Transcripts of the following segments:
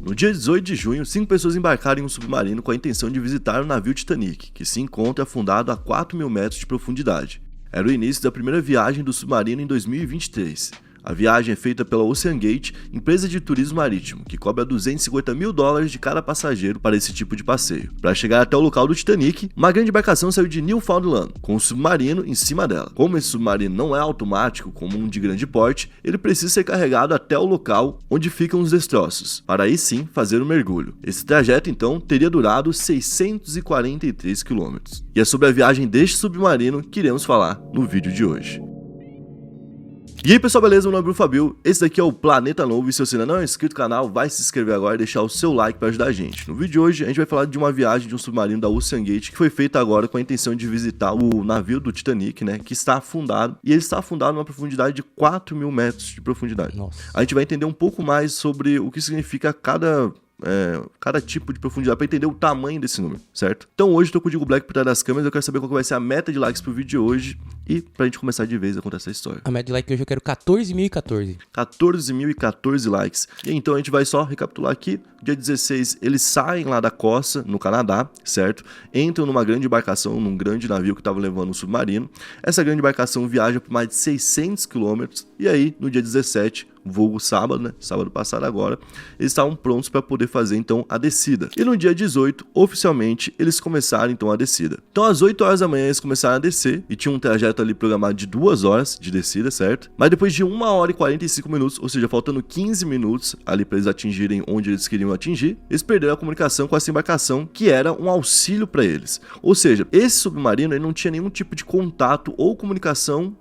No dia 18 de junho, 5 pessoas embarcaram em um submarino com a intenção de visitar o navio Titanic, que se encontra afundado a 4.000 metros de profundidade. Era o início da primeira viagem do submarino em 2023. A viagem é feita pela OceanGate, empresa de turismo marítimo, que cobra $250 mil de cada passageiro para esse tipo de passeio. Para chegar até o local do Titanic, uma grande embarcação saiu de Newfoundland, com um submarino em cima dela. Como esse submarino não é automático, como um de grande porte, ele precisa ser carregado até o local onde ficam os destroços, para aí sim fazer o mergulho. Esse trajeto, então, teria durado 643 km. E é sobre a viagem deste submarino que iremos falar no vídeo de hoje. E aí pessoal, beleza? Meu nome é Bruno Fabio, esse daqui é o Planeta Novo e se você ainda não é inscrito no canal, vai se inscrever agora e deixar o seu like para ajudar a gente. No vídeo de hoje a gente vai falar de uma viagem de um submarino da OceanGate que foi feita agora com a intenção de visitar o navio do Titanic, né, que está afundado, e ele está afundado numa profundidade de 4.000 metros de profundidade. Nossa. A gente vai entender um pouco mais sobre o que significa cada tipo de profundidade para entender o tamanho desse número, certo? Então hoje eu tô com o Digo Black por trás das câmeras, eu quero saber qual que vai ser a meta de likes pro vídeo de hoje e pra gente começar de vez a contar essa história. A meta de like hoje eu quero 14.014. 14.014 likes. E então a gente vai só recapitular aqui. Dia 16 eles saem lá da costa, no Canadá, certo? Entram numa grande embarcação, num grande navio que estava levando um submarino. Essa grande embarcação viaja por mais de 600 km e aí no dia 17, vulgo sábado, né? Sábado passado agora, eles estavam prontos para poder fazer então a descida. E no dia 18, oficialmente, eles começaram então a descida. Então às 8 horas da manhã eles começaram a descer e tinha um trajeto ali programado de 2 horas de descida, certo? Mas depois de 1 hora e 45 minutos, ou seja, faltando 15 minutos ali para eles atingirem onde eles queriam atingir, eles perderam a comunicação com essa embarcação que era um auxílio para eles. Ou seja, esse submarino ele não tinha nenhum tipo de contato ou comunicação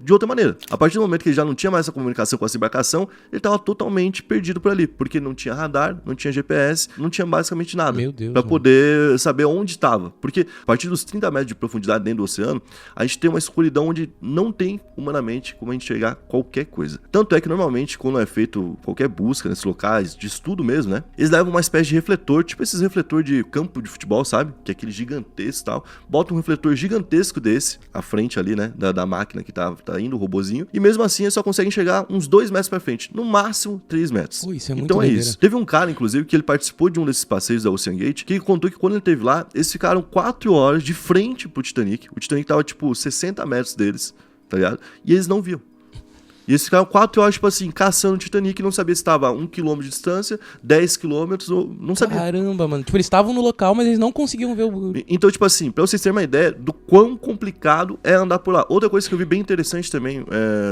de outra maneira. A partir do momento que ele já não tinha mais essa comunicação com essa embarcação, ele estava totalmente perdido por ali, porque não tinha radar, não tinha GPS, não tinha basicamente nada para poder saber onde estava. Porque a partir dos 30 metros de profundidade dentro do oceano, a gente tem uma escuridão onde não tem humanamente como a gente enxergar qualquer coisa. Tanto é que normalmente quando é feito qualquer busca nesses locais de estudo mesmo, né, eles levam uma espécie de refletor, tipo esses refletor de campo de futebol, sabe? Que é aquele gigantesco e tal. Bota um refletor gigantesco desse à frente ali, né, da máquina que tá indo o robozinho, e mesmo assim ele só consegue enxergar uns 2 metros pra frente, no máximo 3 metros. Ui, isso é muito então é doideira. isso. Teve um cara, inclusive, que ele participou de um desses passeios da OceanGate, que contou que quando ele esteve lá, eles ficaram 4 horas de frente pro Titanic. O Titanic tava tipo 60 metros deles, tá ligado? E eles não viam. E eles ficaram 4 horas, tipo assim, caçando o Titanic e não sabia se estava a 1 km de distância, 10 km, ou não sabia. Caramba, mano. Tipo, eles estavam no local, mas eles não conseguiam ver o... Então, tipo assim, pra vocês terem uma ideia do quão complicado é andar por lá. Outra coisa que eu vi bem interessante também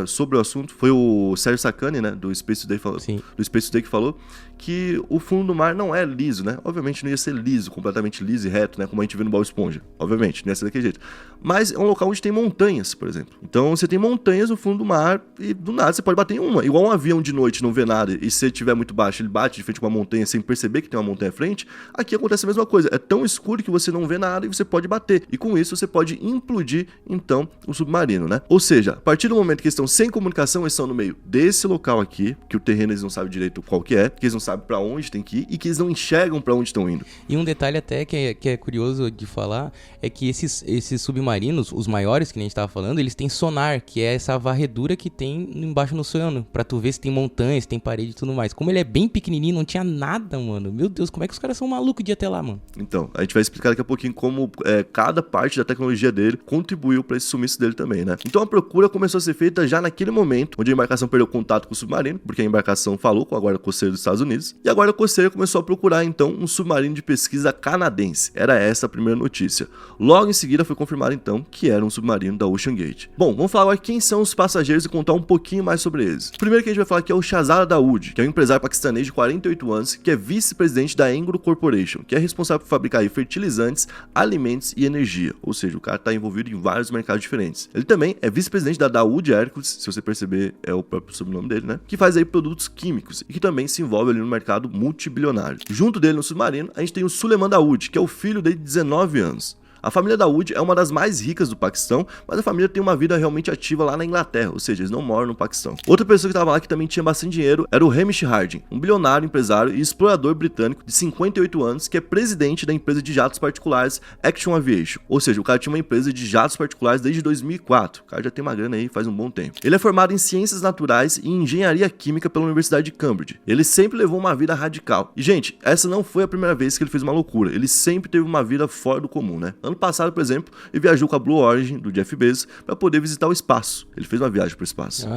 sobre o assunto foi o Sérgio Sacani, né, do Space Today, que falou que o fundo do mar não é liso, né? Obviamente não ia ser liso, completamente liso e reto, né? Como a gente vê no Bob Esponja. Obviamente, não ia ser daquele jeito. Mas é um local onde tem montanhas, por exemplo. Então você tem montanhas no fundo do mar e do nada você pode bater em uma. Igual um avião de noite não vê nada e se ele estiver muito baixo, ele bate de frente com uma montanha sem perceber que tem uma montanha à frente. Aqui acontece a mesma coisa. É tão escuro que você não vê nada e você pode bater. E com isso você pode implodir, então, o submarino, né? Ou seja, a partir do momento que eles estão sem comunicação, eles estão no meio desse local aqui, que o terreno eles não sabem direito qual que eles não sabem pra onde tem que ir e que eles não enxergam pra onde estão indo. E um detalhe até que é curioso de falar é que esses submarinos, os maiores que a gente tava falando, eles têm sonar, que é essa varredura que tem embaixo no oceano, pra tu ver se tem montanhas, se tem parede e tudo mais. Como ele é bem pequenininho, não tinha nada, mano. Meu Deus, como é que os caras são malucos de ir até lá, mano? Então, a gente vai explicar daqui a pouquinho como cada parte da tecnologia dele contribuiu pra esse sumiço dele também, né? Então a procura começou a ser feita já naquele momento, onde a embarcação perdeu contato com o submarino, porque a embarcação falou com a guarda costeira dos Estados Unidos, e a guarda costeira começou a procurar então um submarino de pesquisa canadense. Era essa a primeira notícia. Logo em seguida foi confirmado então que era um submarino da OceanGate. Bom, vamos falar agora quem são os passageiros e contar um pouquinho mais sobre eles. O primeiro que a gente vai falar aqui é o Shahzada Dawood, que é um empresário paquistanês de 48 anos, que é vice-presidente da Engro Corporation, que é responsável por fabricar aí fertilizantes, alimentos e energia. Ou seja, o cara está envolvido em vários mercados diferentes. Ele também é vice-presidente da Dawood Hercules, se você perceber é o próprio sobrenome dele, né? Que faz aí produtos químicos e que também se envolve ali no mercado multibilionário. Junto dele no submarino, a gente tem o Suleiman Dawood, que é o filho dele de 19 anos. A família Daoud é uma das mais ricas do Paquistão, mas a família tem uma vida realmente ativa lá na Inglaterra, ou seja, eles não moram no Paquistão. Outra pessoa que estava lá que também tinha bastante dinheiro era o Hamish Harding, um bilionário, empresário e explorador britânico de 58 anos, que é presidente da empresa de jatos particulares Action Aviation. Ou seja, o cara tinha uma empresa de jatos particulares desde 2004. O cara já tem uma grana aí faz um bom tempo. Ele é formado em Ciências Naturais e Engenharia Química pela Universidade de Cambridge. Ele sempre levou uma vida radical. E, gente, essa não foi a primeira vez que ele fez uma loucura. Ele sempre teve uma vida fora do comum, né? Ano passado, por exemplo, ele viajou com a Blue Origin, do Jeff Bezos, para poder visitar o espaço. Ele fez uma viagem pro espaço.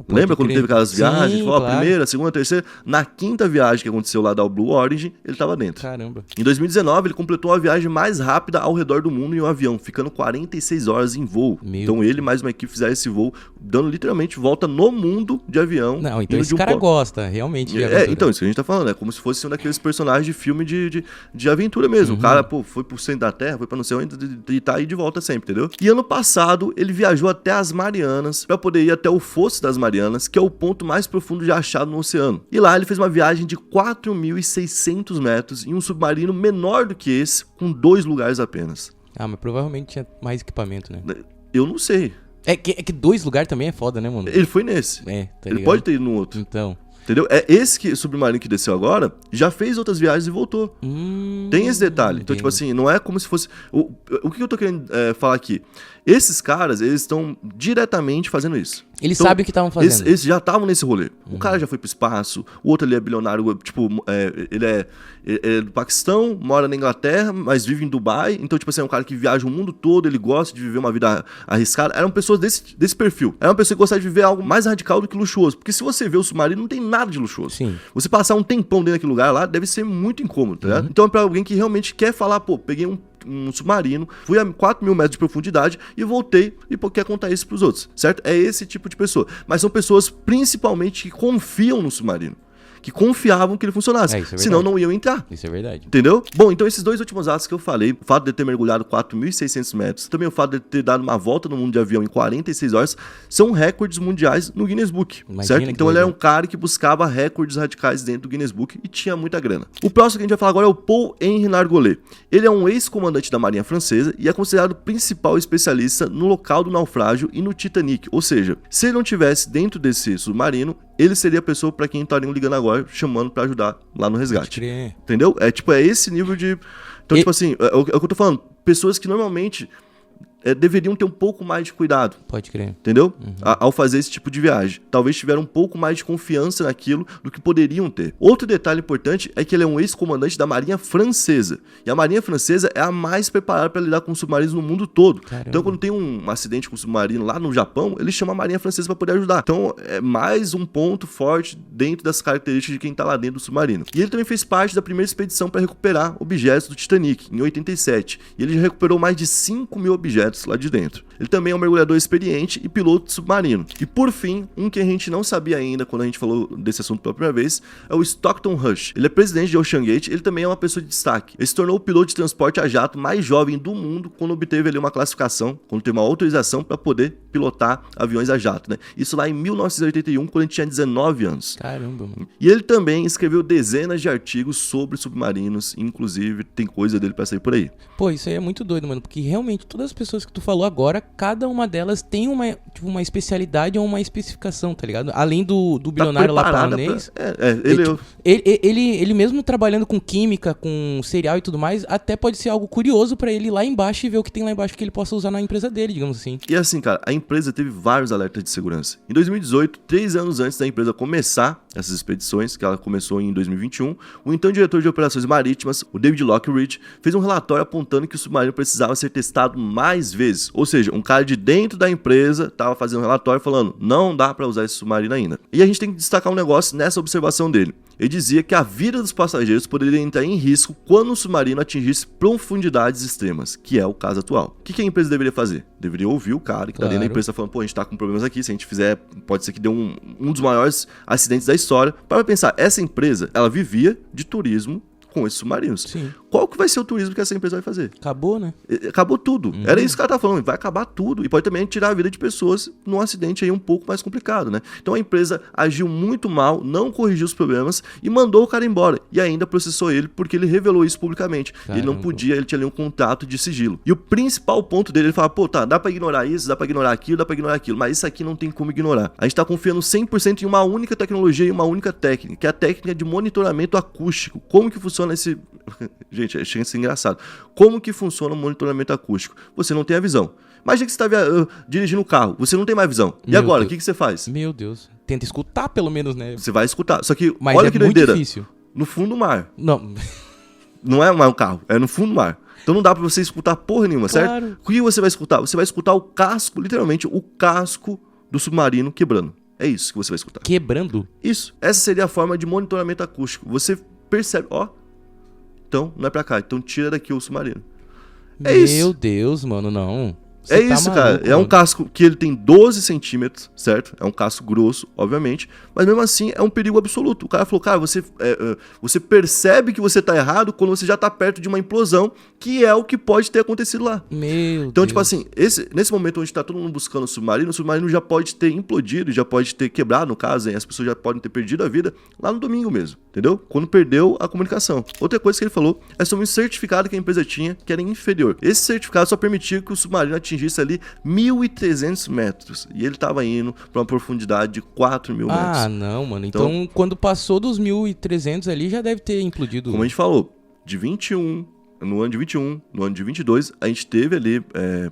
Lembra quando teve aquelas viagens? Sim, Falou, claro. a primeira, a segunda, a terceira. Na quinta viagem que aconteceu lá da Blue Origin, ele tava dentro. Caramba. Em 2019, ele completou a viagem mais rápida ao redor do mundo em um avião, ficando 46 horas em voo. Então ele e mais uma equipe fizeram esse voo, dando literalmente volta no mundo de avião. Não, então esse cara gosta, realmente, de aventura. Então, isso que a gente tá falando, é como se fosse um daqueles personagens de filme de aventura mesmo. O cara, pô, foi pro centro da Terra, foi pra não sei onde e tá aí de volta sempre, entendeu? E ano passado, ele viajou até as Marianas pra poder ir até o Fosso das Marianas, que é o ponto mais profundo já achado no oceano. E lá ele fez uma viagem de 4.600 metros em um submarino menor do que esse, com 2 lugares apenas. Ah, mas provavelmente tinha mais equipamento, né? Eu não sei. É que 2 lugares também é foda, né, mano? Ele foi nesse. Tá ele ligado? pode ter ido no outro. Então. Entendeu? É esse submarino que desceu agora, já fez outras viagens e voltou. Tem esse detalhe. Então, tipo assim, não é como se fosse... O que eu tô querendo falar aqui? Esses caras, eles estão diretamente fazendo isso. Eles sabem o que estavam fazendo. Eles já estavam nesse rolê. O cara já foi pro espaço, o outro ali é bilionário, tipo, ele é do Paquistão, mora na Inglaterra, mas vive em Dubai. Então, tipo assim, é um cara que viaja o mundo todo, ele gosta de viver uma vida arriscada. Eram pessoas desse perfil. Era uma pessoa que gostava de viver algo mais radical do que luxuoso. Porque se você vê o submarino, não tem nada de luxuoso. Sim. Você passar um tempão dentro daquele lugar lá, deve ser muito incômodo, tá ligado? Então é pra alguém que realmente quer falar, pô, peguei um submarino, fui a 4.000 metros de profundidade e voltei e quer contar isso pros outros, certo? É esse tipo de pessoa. Mas são pessoas principalmente que confiam no submarino, que confiavam que ele funcionasse, senão não iam entrar. Isso é verdade. Entendeu? Bom, então esses 2 últimos atos que eu falei, o fato de ter mergulhado 4.600 metros, também o fato de ter dado uma volta no mundo de avião em 46 horas, são recordes mundiais no Guinness Book, certo? Então ele era um cara que buscava recordes radicais dentro do Guinness Book e tinha muita grana. O próximo que a gente vai falar agora é o Paul-Henri Nargolet. Ele é um ex-comandante da Marinha Francesa e é considerado o principal especialista no local do naufrágio e no Titanic, ou seja, se ele não estivesse dentro desse submarino, ele seria a pessoa pra quem estariam ligando agora, chamando pra ajudar lá no resgate. Entendeu? É esse nível de... Então, tipo assim, é o que eu tô falando. Pessoas que normalmente deveriam ter um pouco mais de cuidado. Pode crer. Entendeu? Ao fazer esse tipo de viagem. Talvez tiveram um pouco mais de confiança naquilo do que poderiam ter. Outro detalhe importante é que ele é um ex-comandante da Marinha Francesa. E a Marinha Francesa é a mais preparada para lidar com submarinos no mundo todo. Caramba. Então, quando tem um acidente com um submarino lá no Japão, ele chama a Marinha Francesa para poder ajudar. Então, é mais um ponto forte dentro das características de quem tá lá dentro do submarino. E ele também fez parte da primeira expedição para recuperar objetos do Titanic, em 87. E ele já recuperou mais de 5.000 objetos lá de dentro. Ele também é um mergulhador experiente e piloto de submarino. E por fim, um que a gente não sabia ainda quando a gente falou desse assunto pela primeira vez, é o Stockton Rush. Ele é presidente de OceanGate, ele também é uma pessoa de destaque. Ele se tornou o piloto de transporte a jato mais jovem do mundo quando obteve ali uma classificação, quando teve uma autorização para poder pilotar aviões a jato, né? Isso lá em 1981, quando ele tinha 19 anos. Caramba, mano. E ele também escreveu dezenas de artigos sobre submarinos, inclusive tem coisa dele pra sair por aí. Pô, isso aí é muito doido, mano, porque realmente todas as pessoas que tu falou agora, cada uma delas tem uma especialidade ou uma especificação, tá ligado? Além do bilionário lá polonês. Ele mesmo trabalhando com química, com cereal e tudo mais, até pode ser algo curioso pra ele ir lá embaixo e ver o que tem lá embaixo que ele possa usar na empresa dele, digamos assim. E assim, cara, a empresa teve vários alertas de segurança. Em 2018, 3 anos antes da empresa começar essas expedições, que ela começou em 2021, o então diretor de operações marítimas, o David Lockridge, fez um relatório apontando que o submarino precisava ser testado mais vezes. Ou seja, um cara de dentro da empresa estava fazendo um relatório falando, não dá para usar esse submarino ainda. E a gente tem que destacar um negócio nessa observação dele. Ele dizia que a vida dos passageiros poderia entrar em risco quando o submarino atingisse profundidades extremas, que é o caso atual. O que a empresa deveria fazer? Deveria ouvir o cara que tá dentro da empresa falando, pô, a gente tá com problemas aqui, se a gente fizer, pode ser que dê um dos maiores acidentes da história. Para pensar, essa empresa, ela vivia de turismo com esses submarinos. Sim. qual que vai ser o turismo que essa empresa vai fazer? Acabou, né? Acabou tudo. Era isso que ela tá falando, vai acabar tudo. E pode também tirar a vida de pessoas num acidente aí um pouco mais complicado, né? Então a empresa agiu muito mal, não corrigiu os problemas e mandou o cara embora. E ainda processou ele porque ele revelou isso publicamente. Caramba. Ele não podia, ele tinha ali um contrato de sigilo. E o principal ponto dele, ele fala, pô, tá, dá pra ignorar isso, dá pra ignorar aquilo, dá pra ignorar aquilo, mas isso aqui não tem como ignorar. A gente tá confiando 100% em uma única tecnologia e uma única técnica, que é a técnica de monitoramento acústico. Como que funciona esse... Gente, chega a ser engraçado. Como que funciona o monitoramento acústico? Você não tem a visão. Imagina que você está dirigindo o carro, você não tem mais visão. E agora, o que você faz? Meu Deus. Tenta escutar pelo menos, né? Você vai escutar. Só que, mas olha é que muito doideira. Difícil. No fundo do mar. Não. Não é mais um carro, é no fundo do mar. Então não dá pra você escutar porra nenhuma, claro. Certo? O que você vai escutar? Você vai escutar o casco, literalmente, o casco do submarino quebrando. É isso que você vai escutar. Quebrando? Isso. Essa seria a forma de monitoramento acústico. Você percebe, ó. Então, não é pra cá. Então tira daqui o submarino. É isso. Meu Deus, mano, não. Você é isso, maluco, cara. É um casco que ele tem 12 centímetros, certo? É um casco grosso, obviamente. Mas mesmo assim, é um perigo absoluto. O cara falou, cara, você percebe que você tá errado quando você já tá perto de uma implosão, que é o que pode ter acontecido lá. Meu então, Deus. tipo assim, nesse momento onde tá todo mundo buscando o submarino já pode ter implodido, já pode ter quebrado, no caso, hein? As pessoas já podem ter perdido a vida lá no domingo mesmo, entendeu? Quando perdeu a comunicação. Outra coisa que ele falou é sobre um certificado que a empresa tinha, que era inferior. Esse certificado só permitia que o submarino atingisse ali 1.300 metros. E ele tava indo pra uma profundidade de 4.000 metros. Ah, não, mano. Então, quando passou dos 1.300 ali, já deve ter implodido. Como a gente falou, no ano de 21, no ano de 22, a gente teve ali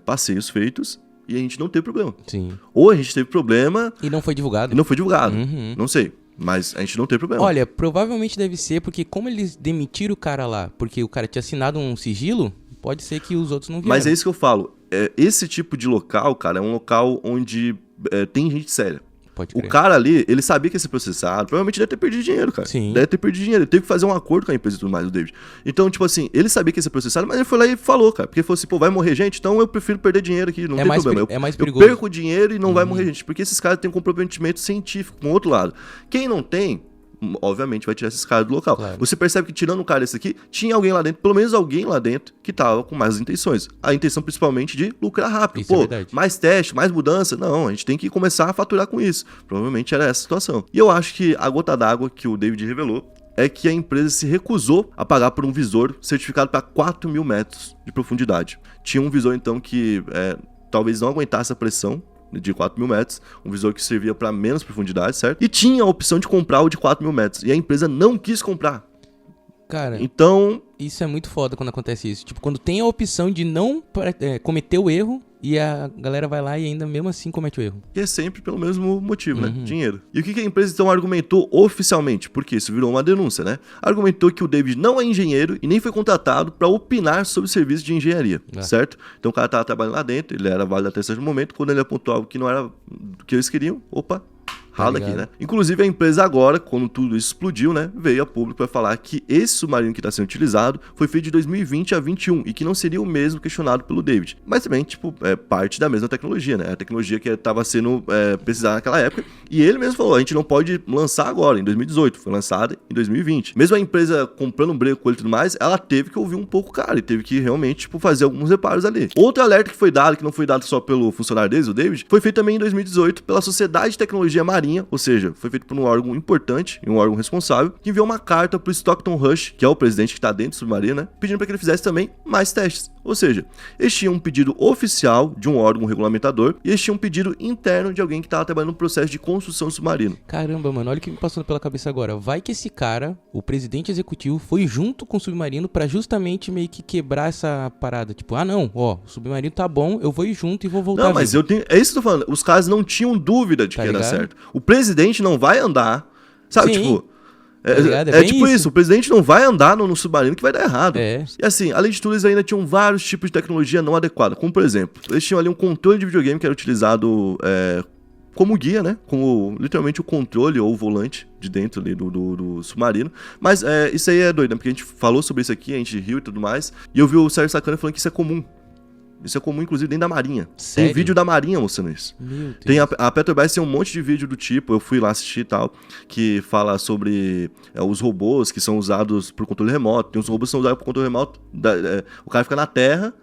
passeios feitos e a gente não teve problema. Sim. Ou a gente teve problema... E não foi divulgado. Uhum. Não sei. Mas a gente não teve problema. Olha, provavelmente deve ser porque como eles demitiram o cara lá, porque o cara tinha assinado um sigilo, pode ser que os outros não vieram. Mas é isso que eu falo. Esse tipo de local, cara, é um local onde tem gente séria. Pode crer. O cara ali, ele sabia que ia ser processado. Provavelmente deve ter perdido dinheiro, cara. Sim. Deve ter perdido dinheiro. Ele teve que fazer um acordo com a empresa e tudo mais, o David. Então, tipo assim, ele sabia que ia ser processado, mas ele foi lá e falou, cara. Porque ele falou assim, pô, vai morrer gente, então eu prefiro perder dinheiro aqui, não tem problema. É mais perigoso. Eu perco dinheiro e não vai morrer gente. Porque esses caras têm um comprometimento científico com o outro lado. Quem não tem... obviamente vai tirar esses caras do local. Claro. Você percebe que tirando um cara desse aqui, tinha alguém lá dentro, pelo menos alguém lá dentro, que tava com mais intenções. A intenção principalmente de lucrar rápido. Isso é verdade. Mais teste, mais mudança. Não, a gente tem que começar a faturar com isso. Provavelmente era essa a situação. E eu acho que a gota d'água que o David revelou é que a empresa se recusou a pagar por um visor certificado para 4.000 metros de profundidade. Tinha um visor, então, que talvez não aguentasse a pressão de 4.000 metros, um visor que servia para menos profundidade, certo? E tinha a opção de comprar o de 4.000 metros, e a empresa não quis comprar. Cara, então... isso é muito foda quando acontece isso. Tipo, quando tem a opção de não cometer o erro, e a galera vai lá e ainda mesmo assim comete o erro. E é sempre pelo mesmo motivo, né? Dinheiro. E o que a empresa então argumentou oficialmente? Porque isso virou uma denúncia, né? Argumentou que o David não é engenheiro e nem foi contratado para opinar sobre serviço de engenharia, certo? Então o cara tava trabalhando lá dentro, ele era válido até certo momento, quando ele apontou algo que não era do que eles queriam, opa... rala aqui, né? Inclusive a empresa agora, quando tudo isso explodiu, né, veio a público para falar que esse submarino que está sendo utilizado foi feito de 2020 a 21 e que não seria o mesmo questionado pelo David. Mas também, tipo, é parte da mesma tecnologia, né? A tecnologia que estava sendo pesquisada naquela época. E ele mesmo falou, a gente não pode lançar agora, em 2018. Foi lançada em 2020. Mesmo a empresa comprando um break com ele e tudo mais, ela teve que ouvir um pouco o cara e teve que realmente, tipo, fazer alguns reparos ali. Outro alerta que foi dado, que não foi dado só pelo funcionário deles, o David, foi feito também em 2018 pela Sociedade de Tecnologia Marinha, ou seja, foi feito por um órgão importante e um órgão responsável, que enviou uma carta pro Stockton Rush, que é o presidente que está dentro do submarino, né, pedindo para que ele fizesse também mais testes. Ou seja, eles tinham um pedido oficial de um órgão regulamentador e eles tinham um pedido interno de alguém que estava trabalhando no processo de construção do submarino. Caramba, mano, olha o que me passou pela cabeça agora. Vai que esse cara, o presidente executivo, foi junto com o submarino pra justamente meio que quebrar essa parada. Tipo, ah não, ó, o submarino tá bom, eu vou ir junto e vou voltar. Não, mas é isso que eu tô falando. Os caras não tinham dúvida de que ia dar certo. O presidente não vai andar, sabe, sim. Tipo... É tipo isso, o presidente não vai andar no submarino que vai dar errado. É. E assim, além de tudo, eles ainda tinham vários tipos de tecnologia não adequada. Como, por exemplo, eles tinham ali um controle de videogame que era utilizado como guia, né? Como literalmente o controle ou o volante de dentro ali do submarino. Mas isso aí é doido, né? Porque a gente falou sobre isso aqui, a gente riu e tudo mais. E eu vi o Sérgio Sacani falando que isso é comum. Isso é comum, inclusive, dentro da Marinha. Sério? Tem vídeo da Marinha mostrando isso. Meu Deus. Tem a Petrobras tem um monte de vídeo do tipo, eu fui lá assistir e tal, que fala sobre os robôs que são usados por controle remoto. Tem uns robôs que são usados por controle remoto, o cara fica na terra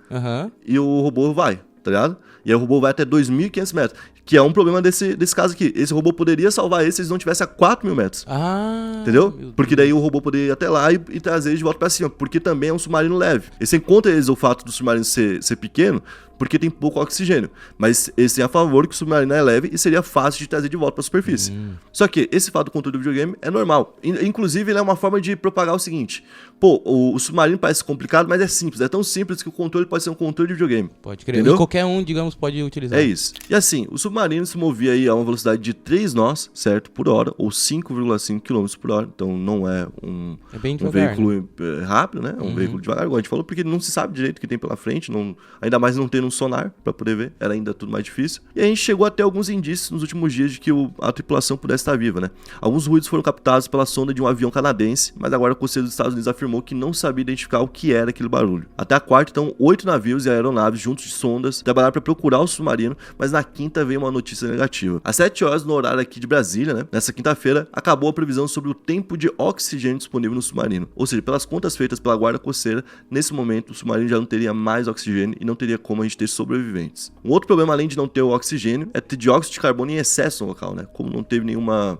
e o robô vai, tá ligado? E aí o robô vai até 2.500 metros, que é um problema desse caso aqui. Esse robô poderia salvar ele se eles não tivessem a 4.000 metros. Entendeu? Porque daí o robô poderia ir até lá e trazer eles de volta pra cima, porque também é um submarino leve. E você encontra eles o fato do submarino ser pequeno, porque tem pouco oxigênio. Mas eles têm a favor que o submarino é leve e seria fácil de trazer de volta para a superfície. Só que esse fato do controle do videogame é normal. Inclusive, ele é uma forma de propagar o seguinte. Pô, o submarino parece complicado, mas é simples. É tão simples que o controle pode ser um controle de videogame. Pode crer. Entendeu? E qualquer um, digamos, pode utilizar. É isso. E assim, o submarino se movia aí a uma velocidade de 3 nós, certo? Por hora, ou 5,5 km por hora. Então não é um veículo rápido, né? É um veículo devagar, igual a gente falou, porque não se sabe direito o que tem pela frente. Ainda mais não tendo um sonar para poder ver. Era ainda tudo mais difícil. E a gente chegou até alguns indícios nos últimos dias de que a tripulação pudesse estar viva, né? Alguns ruídos foram captados pela sonda de um avião canadense, mas agora o Conselho dos Estados Unidos afirmou que não sabia identificar o que era aquele barulho. Até a quarta, então, 8 navios e aeronaves juntos de sondas trabalharam para procurar o submarino, mas na quinta veio uma notícia negativa. Às 7 horas no horário aqui de Brasília, né? Nessa quinta-feira, acabou a previsão sobre o tempo de oxigênio disponível no submarino. Ou seja, pelas contas feitas pela guarda costeira, nesse momento o submarino já não teria mais oxigênio e não teria como a gente ter sobreviventes. Um outro problema, além de não ter o oxigênio, é ter dióxido de carbono em excesso no local, né? Como não teve nenhuma...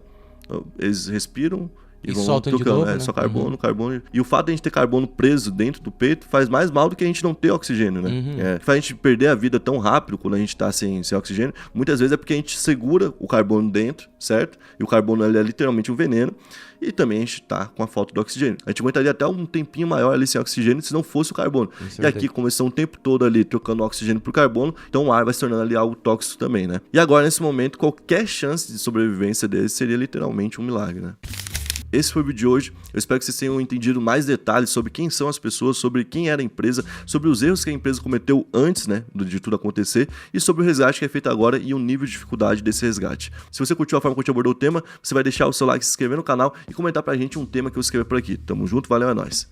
Eles respiram e vão soltam trocando, de novo, né? Só carbono. E o fato de a gente ter carbono preso dentro do peito faz mais mal do que a gente não ter oxigênio, né? Faz a gente perder a vida tão rápido quando a gente tá sem oxigênio. Muitas vezes é porque a gente segura o carbono dentro, certo? E o carbono ele é literalmente um veneno. E também a gente tá com a falta de oxigênio. A gente aguentaria até um tempinho maior ali sem oxigênio se não fosse o carbono. E aqui, como eles estão o tempo todo ali trocando oxigênio por carbono, então o ar vai se tornando ali algo tóxico também, né? E agora, nesse momento, qualquer chance de sobrevivência deles seria literalmente um milagre, né? Esse foi o vídeo de hoje. Eu espero que vocês tenham entendido mais detalhes sobre quem são as pessoas, sobre quem era a empresa, sobre os erros que a empresa cometeu antes, né, de tudo acontecer, e sobre o resgate que é feito agora e o nível de dificuldade desse resgate. Se você curtiu a forma que a gente abordou o tema, você vai deixar o seu like, se inscrever no canal e comentar pra gente um tema que eu escrever por aqui. Tamo junto, valeu, é nóis.